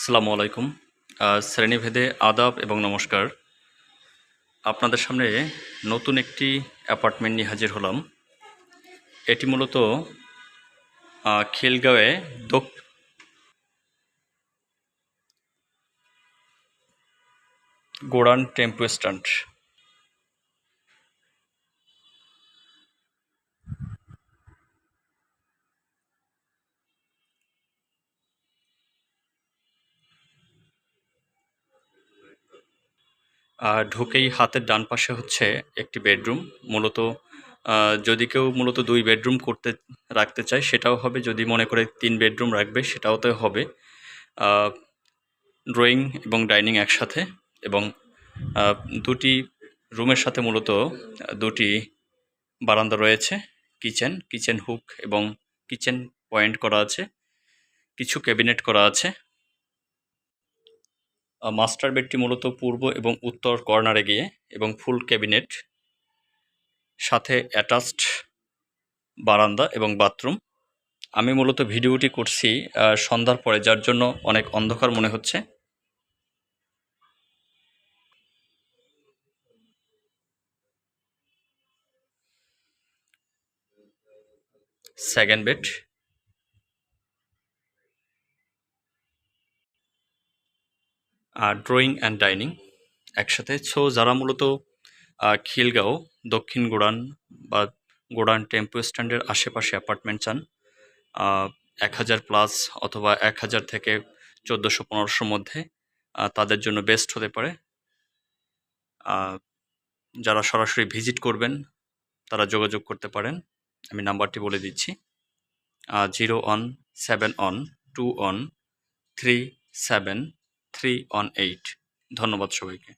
আসসালামু আলাইকুম। শ্রেণীভেদে আদাব এবং নমস্কার। আপনাদের সামনে নতুন একটি অ্যাপার্টমেন্ট নিয়ে হাজির হলাম। এটি মূলত খিলগাঁওয়ে গোড়ান টেম্পো স্ট্যান্ড। ঢুকেই হাতের ডান পাশে হচ্ছে একটি বেডরুম। মূলত যদি কেউ মূলত ২ বেডরুম রাখতে চায় সেটাও হবে, যদি মনে করে ৩ বেডরুম রাখবে সেটাওতে হবে। আ ড্রয়িং এবং ডাইনিং একসাথে, এবং ২টি রুমের সাথে মূলত ২টি বারান্দা রয়েছে। কিচেন হুক এবং কিচেন পয়েন্ট করা আছে। কিছু ক্যাবিনেট করা আছে। মাস্টার বেডটি মূলত পূর্ব এবং উত্তর কর্নারে গিয়ে, এবং ফুল ক্যাবিনেট, সাথে অ্যাটাচড বারান্দা এবং বাথরুম। আমি মূলত ভিডিওটি করছি সন্ধ্যার পরে, যার জন্য অনেক অন্ধকার মনে হচ্ছে। Second bed, drawing and dining একসাথে। সো যারা মূলত খিলগাঁও দক্ষিণ গোড়ান বা গোড়ান টেম্পো স্ট্যান্ডের আশেপাশে অ্যাপার্টমেন্ট চান, ১,০০০ প্লাস অথবা ১,০০০ থেকে ১৪০০-১৫০০ মধ্যে, তাদের জন্য বেস্ট হতে পারে। যারা সরাসরি ভিজিট করবেন তারা যোগাযোগ করতে পারেন। আমি নাম্বারটি বলে দিচ্ছি, 017121373318। ধন্যবাদ সবাইকে।